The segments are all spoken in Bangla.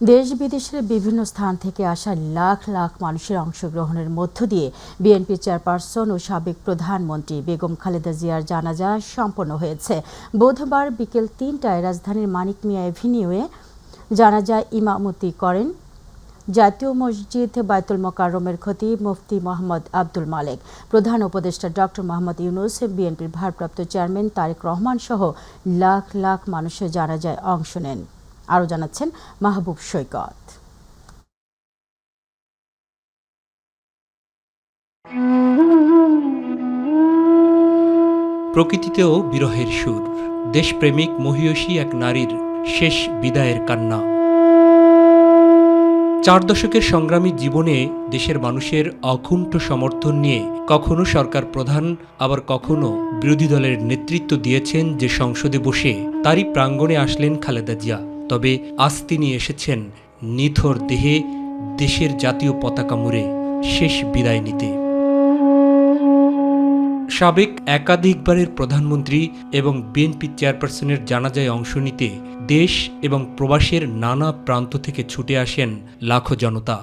দেশ বিদেশের বিভিন্ন স্থান থেকে আসা লাখ লাখ মানুষের অংশগ্রহণের মধ্য দিয়ে বিএনপি চেয়ারপারসন ও সাবেক প্রধানমন্ত্রী বেগম খালেদা জিয়ার জানাজা সম্পন্ন হয়েছে। বুধবার বিকেল ৩টায় রাজধানীর মানিক মিয়া এভিনিউয়ে জানাজা ইমামতি করেন জাতীয় মসজিদ বায়তুল মোকাররমের খতিব মুফতি মোহাম্মদ আব্দুল মালেক। প্রধান উপদেষ্টা ডক্টর মোহাম্মদ ইউনূস, বিএনপির ভারপ্রাপ্ত চেয়ারম্যান তারেক রহমান সহ লাখ লাখ মানুষের জানাজায় অংশ নেন। আরও জানাচ্ছেন মাহবুব সৈকত। প্রকৃতিতেও বিরহের সুর, দেশপ্রেমিক মহীয়সী এক নারীর শেষ বিদায়ের কান্না। 4 দশকের সংগ্রামী জীবনে দেশের মানুষের অকুণ্ঠ সমর্থন নিয়ে কখনো সরকার প্রধান, আবার কখনো বিরোধী দলের নেতৃত্ব দিয়েছেন যে সংসদে বসে, তারই প্রাঙ্গণে আসলেন খালেদা জিয়া। তবে আজ তিনি এসেছেন নিথর দেহে দেশের জাতীয় পতাকা মুড়ে শেষ বিদায় নিতে। সাবেক একাধিকবারের প্রধানমন্ত্রী এবং বিএনপি চেয়ারপারসনের জানাজায় অংশ নিতে দেশ এবং প্রবাসের নানা প্রান্ত থেকে ছুটে আসেন লাখো জনতা।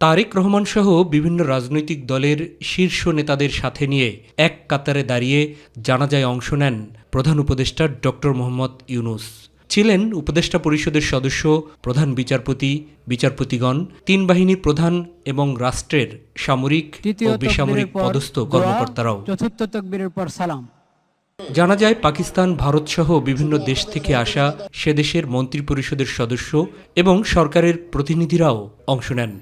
তারেক রহমান সহ বিভিন্ন রাজনৈতিক দলের শীর্ষ নেতাদের সাথে নিয়ে এক কাতারে দাঁড়িয়ে জানাজায় অংশ নেন প্রধান উপদেষ্টা ডক্টর মোহাম্মদ ইউনূস। ছিলেন উপদেষ্টা পরিষদের সদস্য, প্রধান বিচারপতি, বিচারপতিগণ, 3 বাহিনীর প্রধান এবং রাষ্ট্রের সামরিক ও বেসামরিক পদস্থ কর্মকর্তারাও। চতুর্থ তাকবীরের পর সালাম। জানা যায় পাকিস্তান, ভারত সহ বিভিন্ন দেশ থেকে আসা সে দেশের মন্ত্রিপরিষদের সদস্য এবং সরকারের প্রতিনিধিরাও অংশ নেন।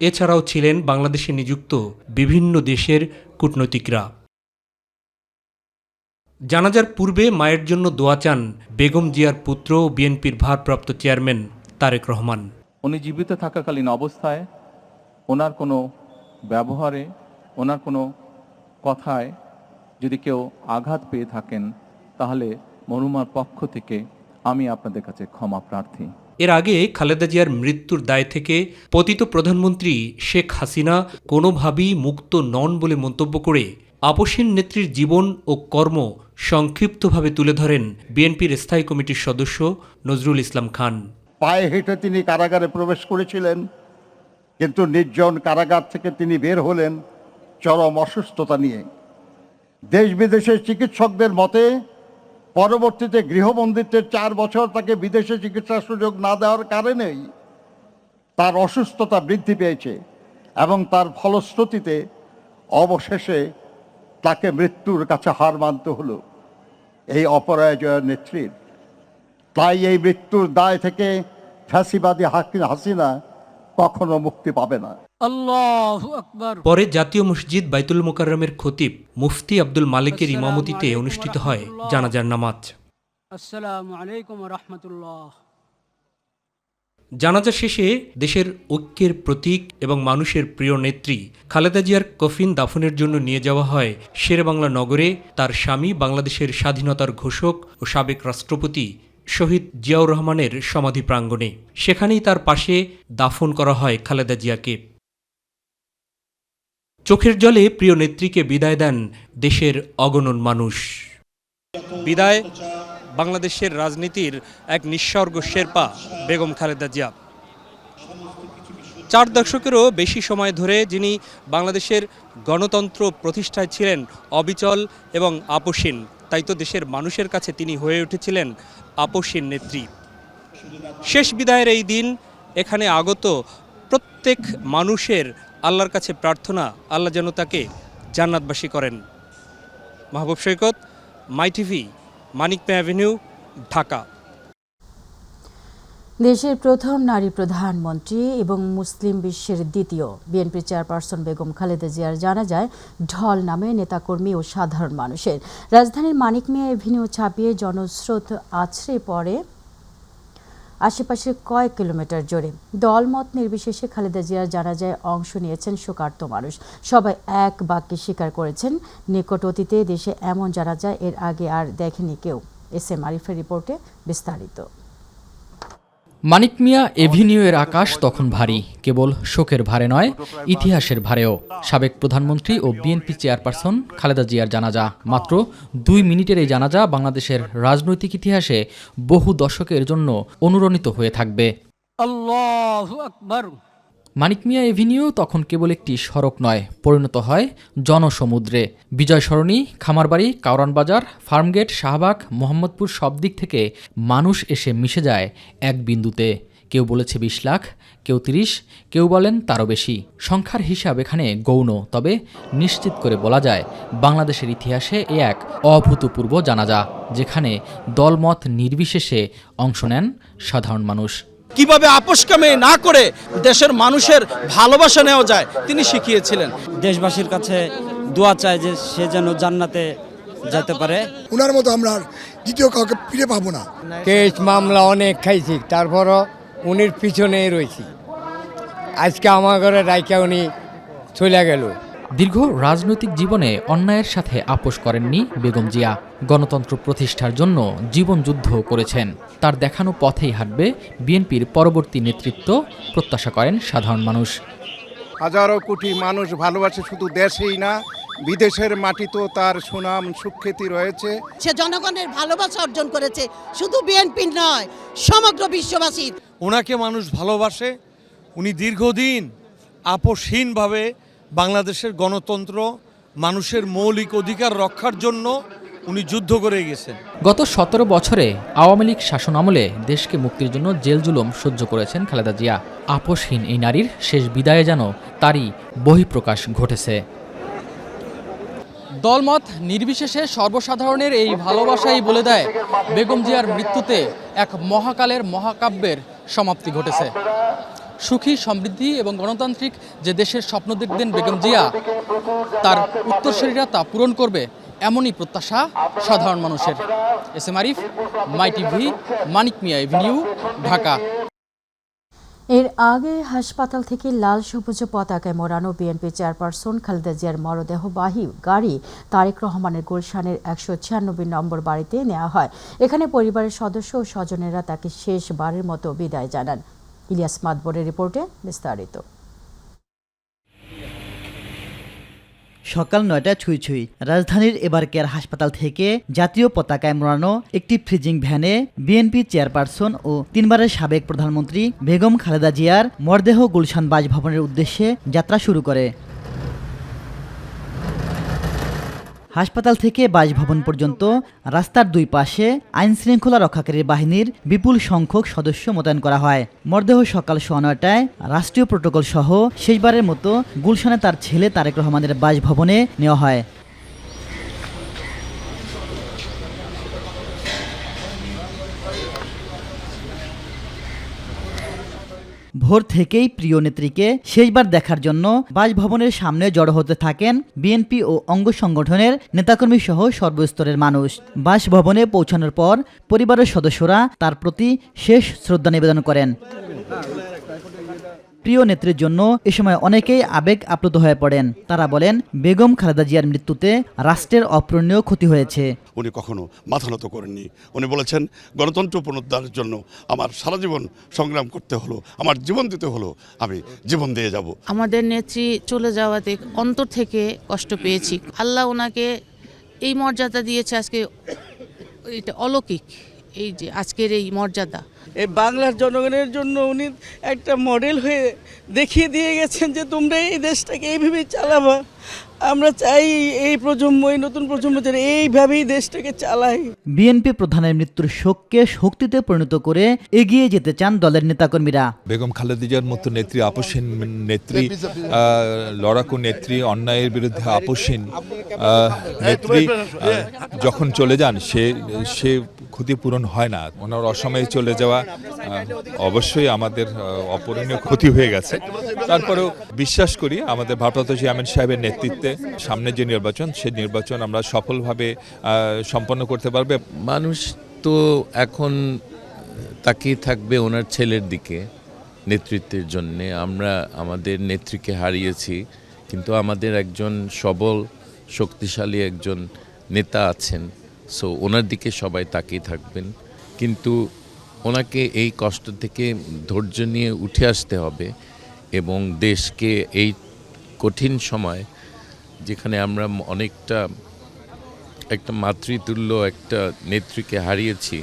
এছাড়াও ছিলেন বাংলাদেশে নিযুক্ত বিভিন্ন দেশের কূটনৈতিকরা। জানাজার পূর্বে মায়ের জন্য দোয়া চান বেগম জিয়ার পুত্র ও বিএনপির ভারপ্রাপ্ত চেয়ারম্যান তারেক রহমান। উনি জীবিত থাকাকালীন অবস্থায় ওনার কোনো ব্যবহারে, ওনার কোনো কথায় যদি কেউ আঘাত পেয়ে থাকেন, তাহলে মরহুমার পক্ষ থেকে আমি আপনাদের কাছে ক্ষমা প্রার্থী। এর আগে খালেদা জিয়ার মৃত্যুর দায় থেকে পতিত প্রধানমন্ত্রী শেখ হাসিনা কোনোভাবেই মুক্ত নন বলে মন্তব্য করে আপসীন নেত্রীর জীবন ও কর্ম সংক্ষিপ্তভাবে তুলে ধরেন বিএনপির স্থায়ী কমিটির সদস্য নজরুল ইসলাম খান। পায়ে হেঁটে তিনি কারাগারে প্রবেশ করেছিলেন, কিন্তু নির্জন কারাগার থেকে তিনি বের হলেন চরম অসুস্থতা নিয়ে। দেশ বিদেশের চিকিৎসকদের মতে পরবর্তীতে গৃহবন্দিত্বের 4 বছর তাকে বিদেশে চিকিৎসার সুযোগ না দেওয়ার কারণেই তার অসুস্থতা বৃদ্ধি পেয়েছে এবং তার ফলশ্রুতিতে অবশেষে তাকে মৃত্যুর কাছে হার মানতে হলো এই অপরাজয় নেত্রীর। তাই এই মৃত্যুর দায় থেকে ফ্যাসিবাদী হাসিনা কখনো মুক্তি পাবে না। আল্লাহু আকবার। পরে জাতীয় মসজিদ বায়তুল মোকাররমের খতিব মুফতি আব্দুল মালেকের ইমামতিতে অনুষ্ঠিত হয় জানাজার নামাজ। আসসালামু আলাইকুম ওয়া রাহমাতুল্লাহ। জানাজা শেষে দেশের ঐক্যের প্রতীক এবং মানুষের প্রিয় নেত্রী খালেদা জিয়ার কফিন দাফনের জন্য নিয়ে যাওয়া হয় শেরেবাংলা নগরে তার স্বামী, বাংলাদেশের স্বাধীনতার ঘোষক ও সাবেক রাষ্ট্রপতি শহীদ জিয়াউর রহমানের সমাধি প্রাঙ্গণে। সেখানেই তার পাশে দাফন করা হয় খালেদা জিয়াকে। চোখের জলে প্রিয় নেত্রীকে বিদায় দেন দেশের অগণন মানুষ। বিদায় বাংলাদেশের রাজনীতির এক নিঃস্বর্গ শেরপা বেগম খালেদা জিয়া। 4 দশকেরও বেশি সময় ধরে যিনি বাংলাদেশের গণতন্ত্র প্রতিষ্ঠায় ছিলেন অবিচল এবং আপসীন, তাই তো দেশের মানুষের কাছে তিনি হয়ে উঠেছিলেন আপসীন নেত্রী। শেষ বিদায়ের এই দিন এখানে আগত প্রত্যেক মানুষের আল্লাহর কাছে প্রার্থনা, আল্লাহ যেন তাকে জান্নাতবাসী করেন। মাহবুব সৈকত, মাই টিভি, মানিক মিয়া এভিনিউ, ঢাকা। দেশের প্রথম নারী প্রধানমন্ত্রী এবং মুসলিম বিশ্বের দ্বিতীয় বিএনপি চেয়ারপারসন বেগম খালেদা জিয়ার জানাজায় ঢল নামে নেতাকর্মী ও সাধারণ মানুষের। রাজধানীর মানিক মিয়া এভিনিউ ছাপিয়ে জনস্রোত আছড়ে পড়ে আশেপাশের কয়েক কিলোমিটার জুড়ে। দলমত নির্বিশেষে খালেদা জিয়ার জানাজায় অংশ নিয়েছেন শোকার্ত মানুষ। সবাই এক বাক্যে স্বীকার করেছেন, নিকট অতীতে দেশে এমন জানাজা এর আগে আর দেখেনি কেউ। এস এম আরিফের রিপোর্টে বিস্তারিত। মানিক মিয়া এভিনিউয়ের আকাশ তখন ভারী, কেবল শোকের ভারে নয়, ইতিহাসের ভারেও। সাবেক প্রধানমন্ত্রী ও বিএনপি চেয়ারপারসন খালেদা জিয়ার জানাজা। মাত্র 2 মিনিটের এই জানাজা বাংলাদেশের রাজনৈতিক ইতিহাসে বহু দশকের জন্য অনুরণিত হয়ে থাকবে। আল্লাহু আকবার। মানিক মিয়া এভিনিউ তখন কেবল একটি সড়ক নয়, পরিণত হয় জনসমুদ্রে। বিজয় সরণি, খামারবাড়ি, কাউরান বাজার, ফার্মগেট, শাহবাগ, মোহাম্মদপুর সব দিক থেকে মানুষ এসে মিশে যায় এক বিন্দুতে। কেউ বলেছে 20 লাখ, কেউ 30, কেউ বলেন তারও বেশি। সংখ্যার হিসাব এখানে গৌণ, তবে নিশ্চিত করে বলা যায় বাংলাদেশের ইতিহাসে এ এক অভূতপূর্ব জানাজা, যেখানে দলমত নির্বিশেষে অংশ নেন সাধারণ মানুষ। কিভাবে আপোষকামে না করে দেশের মানুষের ভালোবাসা নেওয়া যায় তিনি শিখিয়েছিলেন। দেশবাসীর কাছে দোয়া চায় যে সে যেন জান্নাতে যেতে পারে। ওনার মতো আমরা দ্বিতীয় কাউকে ফিরে পাবো না। কেস মামলা অনেক খাইছি, তারপরও উনির পিছনেই রয়েছি। আজকে আমার ঘরে রাইকা উনি চলে গেল। দীর্ঘ রাজনৈতিক জীবনে অন্যায়ের সাথে আপোষ করেননি বেগম জিয়া। গণতন্ত্র প্রতিষ্ঠার জন্য জীবন যুদ্ধ করেছেন। তার দেখানো পথেই হাঁটবে বিএনপির পরবর্তী নেতৃত্ব, প্রত্যাশা করেন সাধারণ মানুষ। হাজারো কোটি মানুষ ভালোবাসে, শুধু দেশেই না বিদেশের মাটিতেও তার সুনাম সুখ্যাতি রয়েছে। সে জনগণের ভালোবাসা অর্জন করেছে, শুধু বিএনপির নয়, সমগ্র বিশ্ববাসীর। ওনাকে মানুষ ভালোবাসে। উনি দীর্ঘদিন আপোষহীনভাবে বাংলাদেশের গণতন্ত্র, মানুষের মৌলিক অধিকার রক্ষার জন্য উনি যুদ্ধ করে গেছেন। গত 17 বছরে আওয়ামী লীগ শাসন আমলে দেশকে মুক্তির জন্য জেল জুলুম সহ্য করেছেন খালেদা জিয়া। আপোষহীন এই নারীর শেষ বিদায়ে যেন তারই বহিঃপ্রকাশ ঘটেছে। দলমত নির্বিশেষে সর্বসাধারণের এই ভালোবাসাই বলে দেয় বেগম জিয়ার মৃত্যুতে এক মহাকালের মহাকাব্যের সমাপ্তি ঘটেছে। সুখী, সমৃদ্ধি এবং গণতান্ত্রিক যে দেশের স্বপ্ন দেখতেন বেগম জিয়া, তার উত্তরসূরিরা তা পূরণ করবে, এমনই প্রত্যাশা সাধারণ মানুষের। এস এম আরিফ, মাই টিভি, মানিক মিয়া এভিনিউ, ঢাকা। এর আগে হাসপাতাল থেকে লাল সবুজ পতাকায় মোড়ানো বিএনপি চেয়ারপারসন খালেদা জিয়ার মরদেহবাহী গাড়ি তারেক রহমানের গুলশানের 196 নম্বর বাড়িতে নেওয়া হয়। এখানে পরিবারের সদস্য ও স্বজনেরা তাকে শেষবারের মতো বিদায় জানান। ইলিয়াস মাদবরের রিপোর্টে বিস্তারিত। সকাল 9টায় ছুঁই ছুঁই রাজধানীর এবারকেয়ার হাসপাতাল থেকে জাতীয় পতাকায় মোড়ানো একটি ফ্রিজিং ভ্যানে বিএনপি চেয়ারপারসন ও 3 বারের সাবেক প্রধানমন্ত্রী বেগম খালেদা জিয়ার মরদেহ গুলশান বাসভবনের উদ্দেশ্যে যাত্রা শুরু করে। হাসপাতাল থেকে বাসভবন পর্যন্ত রাস্তার দুই পাশে আইনশৃঙ্খলা রক্ষাকারী বাহিনীর বিপুল সংখ্যক সদস্য মোতায়েন করা হয়। মরদেহ সকাল 9:09টায় রাষ্ট্রীয় প্রোটোকল সহ শেষবারের মতো গুলশানে তার ছেলে তারেক রহমানের বাসভবনে নেওয়া হয়। ভোর থেকেই প্রিয় নেত্রীকে শেষবার দেখার জন্য বাসভবনের সামনে জড়ো হতে থাকেন বিএনপি ও অঙ্গ সংগঠনের নেতাকর্মী সহ সর্বস্তরের মানুষ। বাসভবনে পৌঁছানোর পর পরিবারের সদস্যরা তার প্রতি শেষ শ্রদ্ধা নিবেদন করেন। প্রিয় নেত্রীর জন্য এ সময় অনেকেই আবেগ আপ্লুত হয়ে পড়েন। তারা বলেন, বেগম খালেদা জিয়ার মৃত্যুতে রাষ্ট্রের অপূরণীয় ক্ষতি হয়েছে। উনি কখনো মাথা নত করেননি। উনি বলেছেন, গণতন্ত্র পুনরুদ্ধারের জন্য আমার সারা জীবন সংগ্রাম করতে হলো, আমার জীবন দিতে হলো, আমি জীবন দিয়ে যাব। আমাদের নেত্রী চলে যাওয়াতে অন্তর থেকে কষ্ট পেয়েছি। আল্লাহ ওনাকে এই মর্যাদা দিয়েছে, আজকে এটা অলৌকিক, এই যে আজকের এই মর্যাদা। এই বাংলার জনগণের জন্য উনি একটা মডেল হয়ে দেখিয়ে দিয়ে গেছেন যে তোমরা এই দেশটাকে এইভাবেই চালাবা। আমরা চাই এই প্রজন্ম, এই নতুন প্রজন্ম যেন এইভাবেই দেশটাকে চালায়। বিএনপি প্রধানের মৃত্যুর শোককে শক্তিতে পরিণত করে এগিয়ে যেতে চান দলের নেতাকর্মীরা। বেগম খালেদা জিয়ার মতো নেত্রী, আপোষহীন নেত্রী, লড়াকু নেত্রী, অন্যায়ের বিরুদ্ধে আপোষহীন নেত্রী যখন চলে যান সে ক্ষতিপূরণ হয় না। ওনার অসময়ে চলে যাওয়া অবশ্যই আমাদের অপূরণীয় ক্ষতি হয়ে গেছে। তারপরেও বিশ্বাস করি আমাদের ভারপ্রাপ্ত চেয়ারম্যান সাহেবের নেতৃত্বে সামনে যে নির্বাচন, সেই নির্বাচন আমরা সফলভাবে সম্পন্ন করতে পারবে। মানুষ তো এখন তাকিয়ে থাকবে ওনার ছেলের দিকে নেতৃত্বের জন্য। আমরা আমাদের নেত্রীকে হারিয়েছি, কিন্তু আমাদের একজন সবল শক্তিশালী একজন নেতা আছেন, সো ওনার দিকে সবাই তাকিয়ে থাকবেন। কিন্তু ওনাকে এই কষ্ট থেকে ধৈর্য নিয়ে উঠে আসতে হবে এবং দেশকে এই কঠিন সময় যেখানে আমরা অনেকটা একটা মাতৃতুল্য একটা নেত্রীকে হারিয়েছি,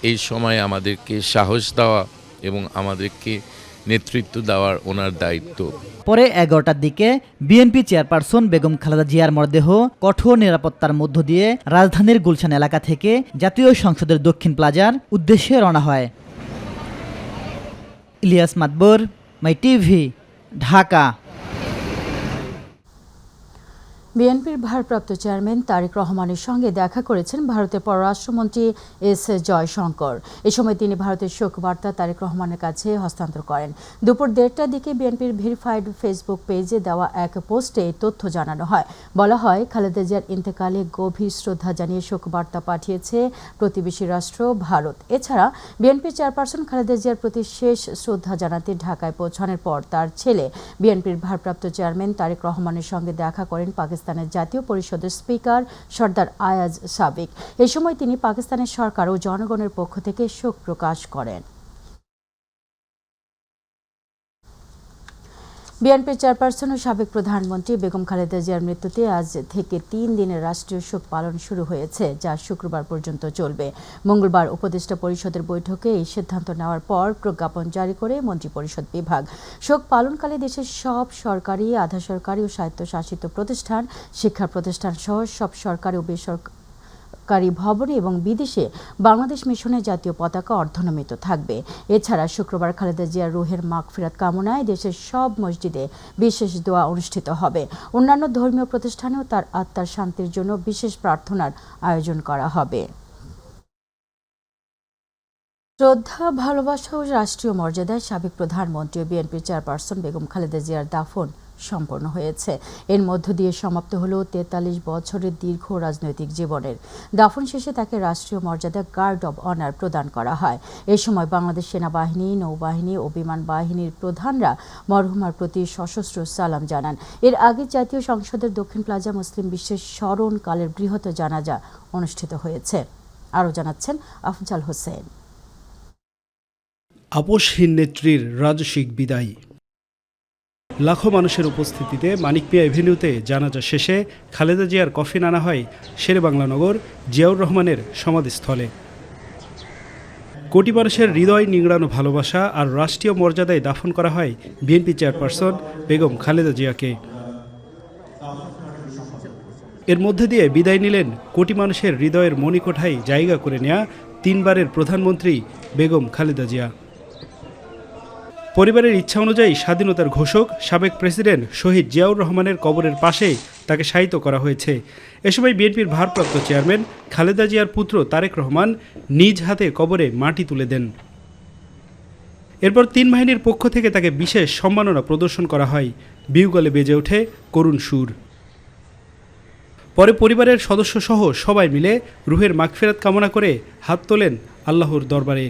এই সময় আমাদেরকে সাহস দেওয়া এবং আমাদেরকে নেতৃত্ব দেওয়ার ওনার দায়িত্ব। পরে 11টার দিকে বিএনপি চেয়ারপারসন বেগম খালেদা জিয়ার মরদেহ কঠোর নিরাপত্তার মধ্য দিয়ে রাজধানীর গুলশান এলাকা থেকে জাতীয় সংসদের দক্ষিণ প্লাজার উদ্দেশ্যে রওনা হয়। ইলিয়াস মাতবর, মাই টিভি, ঢাকা। বিএনপির ভারপ্রাপ্ত চেয়ারম্যান তারেক রহমানের সঙ্গে দেখা করেছেন ভারতের পররাষ্ট্রমন্ত্রী এস জয়শঙ্কর। এ সময় তিনি ভারতের শোকবার্তা তারেক রহমানের কাছে হস্তান্তর করেন। দুপুর 1:30টার দিকে বিএনপির ভেরিফাইড ফেসবুক পেজে দেওয়া এক পোস্টে তথ্য জানানো হয়। বলা হয়, খালেদা জিয়ার ইন্তেকালে গভীর শ্রদ্ধা জানিয়ে শোকবার্তা পাঠিয়েছে প্রতিবেশী রাষ্ট্র ভারত। এছাড়া বিএনপি চেয়ারপারসন খালেদা জিয়ার প্রতি শেষ শ্রদ্ধা জানাতে ঢাকায় পৌঁছানোর পর তার ছেলে বিএনপির ভারপ্রাপ্ত চেয়ারম্যান তারেক রহমানের সঙ্গে দেখা করেন পাকিস্তানের জাতীয় পরিষদের স্পিকার সরদার আয়াজ সাবিক। এ সময় তিনি পাকিস্তানের সরকার ও জনগণের পক্ষ থেকে শোক প্রকাশ করেন। বিএনপির চেয়ারপারসন ও সাবেক প্রধানমন্ত্রী বেগম খালেদা জিয়ার মৃত্যুতে আজ থেকে 3 দিনের রাষ্ট্রীয় শোক পালন শুরু হয়েছে, যা শুক্রবার পর্যন্ত চলবে। মঙ্গলবার উপদেষ্টা পরিষদের বৈঠকে এই সিদ্ধান্ত নেওয়ার পর প্রজ্ঞাপন জারি করে মন্ত্রিপরিষদ বিভাগ। শোক পালনকালে দেশের সব সরকারি, আধা সরকারি ও স্বায়ত্তশাসিত প্রতিষ্ঠান, শিক্ষা প্রতিষ্ঠান সহ সব সরকারি ও বেসরকারি ভবনে এবং বিদেশে বাংলাদেশ মিশনের জাতীয় পতাকা অর্ধনমিত থাকবে। এছাড়া শুক্রবার খালেদা জিয়ার রুহের মাগফিরাত কামনায় দেশের সব মসজিদে বিশেষ দোয়া অনুষ্ঠিত হবে। অন্যান্য ধর্মীয় প্রতিষ্ঠানেও তার আত্মার শান্তির জন্য বিশেষ প্রার্থনার আয়োজন করা হবে। শ্রদ্ধা, ভালোবাসা ও রাষ্ট্রীয় মর্যাদায় সাবেক প্রধানমন্ত্রী ও বিএনপি চেয়ারপারসন বেগম খালেদা জিয়ার দাফন সম্পন্ন হয়েছে। এর মধ্য দিয়ে সমাপ্ত হলো 43 বছরের দীর্ঘ রাজনৈতিক জীবনের। দাফন শেষে তাকে রাষ্ট্রীয় মর্যাদা গার্ড অব অনার প্রদান করা হয়। এ সময় বাংলাদেশ সেনাবাহিনী, নৌবাহিনী ও বিমান বাহিনীর প্রধানরা মরহুমার প্রতি সশস্ত্র সালাম জানান। এর আগে জাতীয় সংসদের দক্ষিণ প্লাজা মুসলিম বিশ্বের স্মরণকালের বৃহৎ জানাজা অনুষ্ঠিত হয়েছে। আরও জানাচ্ছেন আফজাল হোসেন। আপসহীন নেত্রীর রাজসিক বিদায়। লাখো মানুষের উপস্থিতিতে মানিক মিয়া এভিনিউতে জানাজা শেষে খালেদা জিয়ার কফিন আনা হয় শেরেবাংলানগর জিয়াউর রহমানের সমাধিস্থলে। কোটি মানুষের হৃদয় নিংড়ানো ভালোবাসা আর রাষ্ট্রীয় মর্যাদায় দাফন করা হয় বিএনপি চেয়ারপারসন বেগম খালেদা জিয়াকে। এর মধ্যে দিয়ে বিদায় নিলেন কোটি মানুষের হৃদয়ের মণিকোঠায় জায়গা করে নেয়া 3 বারের প্রধানমন্ত্রী বেগম খালেদা জিয়া। পরিবারের ইচ্ছা অনুযায়ী স্বাধীনতার ঘোষক সাবেক প্রেসিডেন্ট শহীদ জিয়াউর রহমানের কবরের পাশেই তাকে শায়িত করা হয়েছে। এ সময় বিএনপির ভারপ্রাপ্ত চেয়ারম্যান খালেদা জিয়ার পুত্র তারেক রহমান নিজ হাতে কবরে মাটি তুলে দেন। এরপর 3 বাহিনীর পক্ষ থেকে তাকে বিশেষ সম্মাননা প্রদর্শন করা হয়। বিহুগলে বেজে ওঠে করুণ সুর। পরে পরিবারের সদস্য সহ সবাই মিলে রুহের মাগফিরাত কামনা করে হাত তোলেন আল্লাহর দরবারে।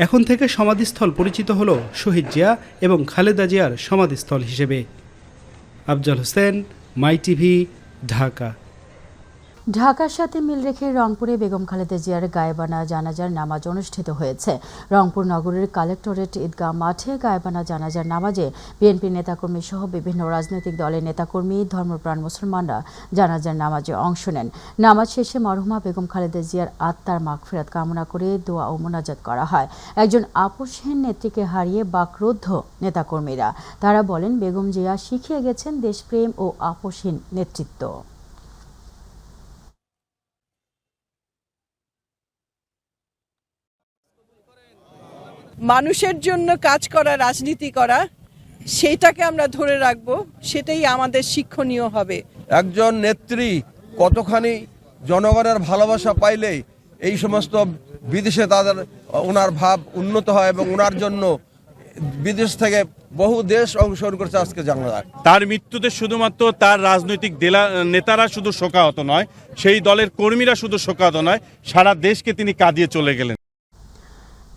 এখন থেকে সমাধিস্থল পরিচিত হল শহীদ জিয়া এবং খালেদা জিয়ার সমাধিস্থল হিসেবে। আফজাল হোসেন, মাই টিভি, ঢাকা। ঢাকার সাথে মিল রেখে রংপুরে বেগম খালেদা জিয়ার গায়েবানা জানাজার নামাজ অনুষ্ঠিত হয়েছে। রংপুর নগরের কালেক্টরেট ঈদগাহ মাঠে গায়েবানা জানাজার নামাজে বিএনপির নেতাকর্মী সহ বিভিন্ন রাজনৈতিক দলের নেতাকর্মী, ধর্মপ্রাণ মুসলমানরা জানাজার নামাজে অংশ নেন। নামাজ শেষে মরহুমা বেগম খালেদা জিয়ার আত্মার মাগফিরাত কামনা করে দোয়া ও মোনাজাত করা হয়। একজন আপসহীন নেত্রীকে হারিয়ে বাকরুদ্ধ নেতাকর্মীরা। তারা বলেন, বেগম জিয়া শিখিয়ে গেছেন দেশপ্রেম ও আপসহীন নেতৃত্ব। মানুষের জন্য কাজ করা, রাজনীতি করা, সেটাকে আমরা ধরে রাখবো, সেটাই আমাদের শিক্ষণীয় হবে। একজন নেত্রী কতখানি জনগণের ভালোবাসা পাইলেই এই সমস্ত বিদেশে তাদের ওনার ভাব উন্নত হয় এবং ওনার জন্য বিদেশ থেকে বহু দেশ অংশগ্রহণ করছে আজকে জানা যায়। তার মৃত্যুতে শুধুমাত্র তার রাজনৈতিক নেতারা শুধু শোকাহত নয়, সেই দলের কর্মীরা শুধু শোকাহত নয়, সারা দেশকে তিনি কাঁদিয়ে চলে গেলেন।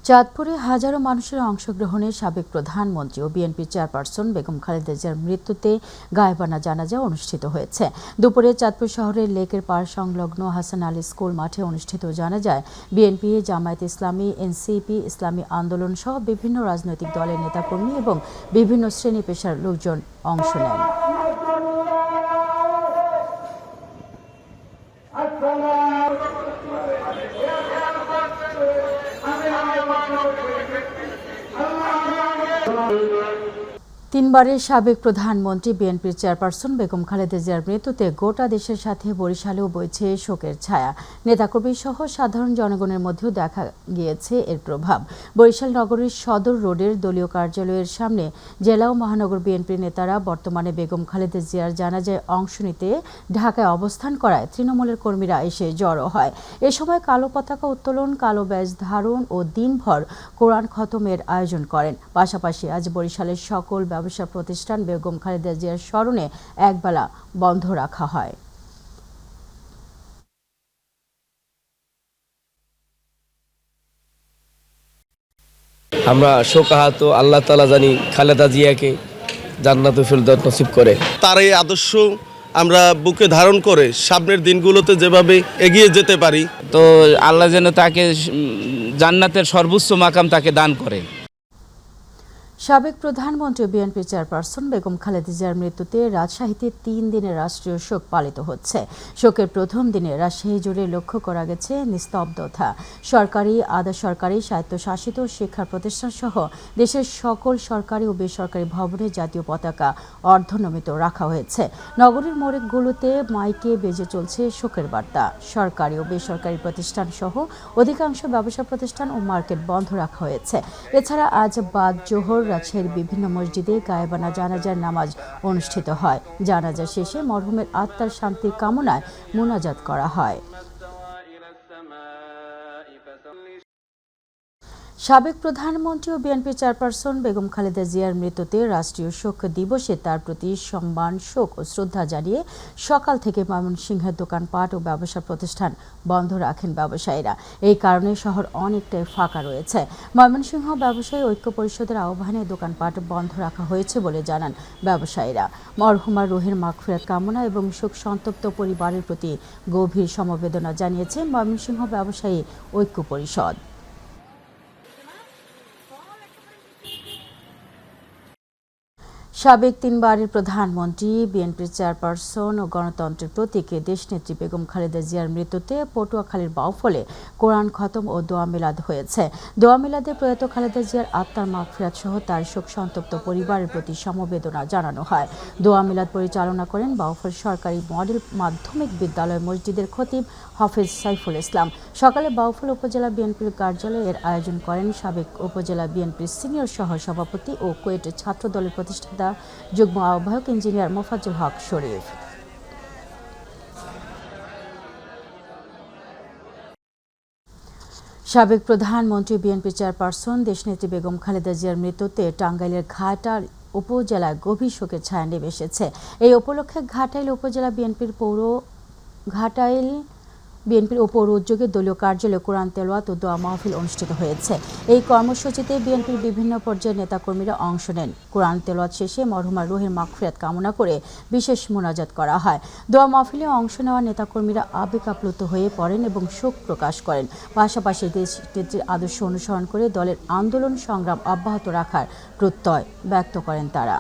চাঁদপুরে হাজারো মানুষের অংশগ্রহণে সাবেক প্রধানমন্ত্রী ও বিএনপি চেয়ারপারসন বেগম খালেদা জিয়ার মৃত্যুতে গায়েবানা জানাজা অনুষ্ঠিত হয়েছে। দুপুরে চাঁদপুর শহরের লেকের পাড় সংলগ্ন হাসান আলী স্কুল মাঠে অনুষ্ঠিত জানাজায় বিএনপি, জামায়াত ইসলামী, এনসিপি, ইসলামী আন্দোলন সহ বিভিন্ন রাজনৈতিক দলের নেতাকর্মী এবং বিভিন্ন শ্রেণী পেশার লোকজন অংশ নেন। তিনবারের সাবেক প্রধানমন্ত্রী বিএনপির চেয়ারপারসন বেগম খালেদা জিয়ার মৃত্যুতে গোটা দেশের সাথে বরিশালেও বইছে শোকের ছায়া। নেতাকর্মী সহ সাধারণ জনগণের মধ্যেও দেখা গিয়েছে এর প্রভাব। বরিশাল নগরীর সদর রোডের দলীয় কার্যালয়ের সামনে জেলা ও মহানগর বিএনপির নেতারা বর্তমানে বেগম খালেদা জিয়ার জানাজায় অংশ নিতে ঢাকায় অবস্থান করায় তৃণমূলের কর্মীরা এসে জড়ো হয়। এ সময় কালো পতাকা উত্তোলন, কালো ব্যাজ ধারণ ও দিনভর কোরআন খতমের আয়োজন করেন। পাশাপাশি আজ বরিশালের সকল ব্যবসা প্রতিষ্ঠান বেগম খালেদা জিয়ার স্মরণে একবেলা বন্ধ রাখা হয়। আমরা শোকাহত, আল্লাহ তাআলা জানি খালেদা জিয়াকে জান্নাতুল ফেরদৌস নসিব করে। তার এই আদর্শ আমরা বুকে ধারণ করে সামনের দিনগুলোতে যেভাবে এগিয়ে যেতে পারি, তো আল্লাহ যেন তাকে জান্নাতের সর্বোচ্চ মাকাম তাকে দান করে। সাবেক প্রধানমন্ত্রী বিএনপি চেয়ারপারসন বেগম খালেদা জিয়ার মৃত্যুতে রাজশাহীতে 3 দিনের রাষ্ট্রীয় শোক পালিত হচ্ছে। শোকের প্রথম দিনে রাজশাহী জুড়ে লক্ষ্য করা গেছে নিস্তব্ধতা। সরকারি, আধা সরকারি, স্বায়ত্তশাসিত শিক্ষা প্রতিষ্ঠান সহ দেশের সকল সরকারি ও বেসরকারি ভবনে জাতীয় পতাকা অর্ধনমিত রাখা হয়েছে। নগরীর মোড়গুলোতে মাইকে বেজে চলছে শোকের বার্তা। সরকারি ও বেসরকারি প্রতিষ্ঠান সহ অধিকাংশ ব্যবসা প্রতিষ্ঠান ও মার্কেট বন্ধ রাখা হয়েছে। এছাড়া আজ বাদ জোহর রাজশাহীর বিভিন্ন মসজিদে গায়েবানা জানাজার নামাজ অনুষ্ঠিত হয়। জানাজা শেষে মরহুমের আত্মার শান্তির কামনায় মোনাজাত করা হয়। সাবেক প্রধানমন্ত্রী ও বিএনপি চেয়ারপারসন বেগম খালেদা জিয়ার মৃত্যুতে রাষ্ট্রীয় শোক দিবসে তার প্রতি সম্মান, শোক ও শ্রদ্ধা জানিয়ে সকাল থেকে ময়মনসিংহের দোকানপাট ও ব্যবসা প্রতিষ্ঠান বন্ধ রাখেন ব্যবসায়ীরা। এই কারণে শহর অনেকটাই ফাঁকা রয়েছে। ময়মনসিংহ ব্যবসায়ী ঐক্য পরিষদের আহ্বানে দোকানপাট বন্ধ রাখা হয়েছে বলে জানান ব্যবসায়ীরা। মরহুমার রুহের মাগফিরাত কামনা এবং শোক সন্তপ্ত পরিবারের প্রতি গভীর সমবেদনা জানিয়েছে ময়মনসিংহ ব্যবসায়ী ঐক্য পরিষদ। সাবেক 3বারের প্রধানমন্ত্রী, বিএনপির চেয়ারপারসন ও গণতন্ত্রের প্রতীক দেশনেত্রী বেগম খালেদা জিয়ার মৃত্যুতে পটুয়াখালীর বাউফলে কোরআন খতম ও দোয়া মিলাদ হয়েছে। দোয়া মিলাদে প্রয়াত খালেদা জিয়ার আত্মার মাগফিরাত সহ তার শোক সন্তপ্ত পরিবারের প্রতি সমবেদনা জানানো হয়। দোয়া মিলাদ পরিচালনা করেন বাউফল সরকারি মডেল মাধ্যমিক বিদ্যালয় মসজিদের খতিব হাফেজ সাইফুল ইসলাম। সকালে বাউফল উপজেলা বিএনপির কার্যালয়ে এর আয়োজন করেন সাবেক উপজেলা বিএনপির সিনিয়র সহ সভাপতি ও কুয়েট ছাত্র দলের প্রতিষ্ঠাতা যুগ্ম আহ্বায়ক ইঞ্জিনিয়ার মোফাজ্জল হক শরীফ। সাবেক প্রধানমন্ত্রী বিএনপি চেয়ারপারসন দেশনেত্রী বেগম খালেদা জিয়ার মৃত্যুতে টাঙ্গাইলের ঘাটাল উপজেলায় গভীর শোকের ছায়া নেমে এসেছে। এই উপলক্ষে ঘাটাইল উপজেলা বিএনপির পৌর উদ্যোগে দলীয় কার্যালয়ে কোরআন তেলাওয়াত ও দোয়া মাহফিল অনুষ্ঠিত হয়েছে। এই কর্মসূচিতে বিএনপির বিভিন্ন পর্যায়ের নেতাকর্মীরা অংশ নেন। কোরআন তেলাওয়াত শেষে মরহুমার রুহের মাগফিরাত কামনা করে বিশেষ মোনাজাত করা হয়। দোয়া মাহফিলে অংশ নেওয়া নেতাকর্মীরা আবেগ আপ্লুত হয়ে পড়েন এবং শোক প্রকাশ করেন। পাশাপাশি দেশনেত্রীর আদর্শ অনুসরণ করে দলের আন্দোলন সংগ্রাম অব্যাহত রাখার প্রত্যয় ব্যক্ত করেন তারা।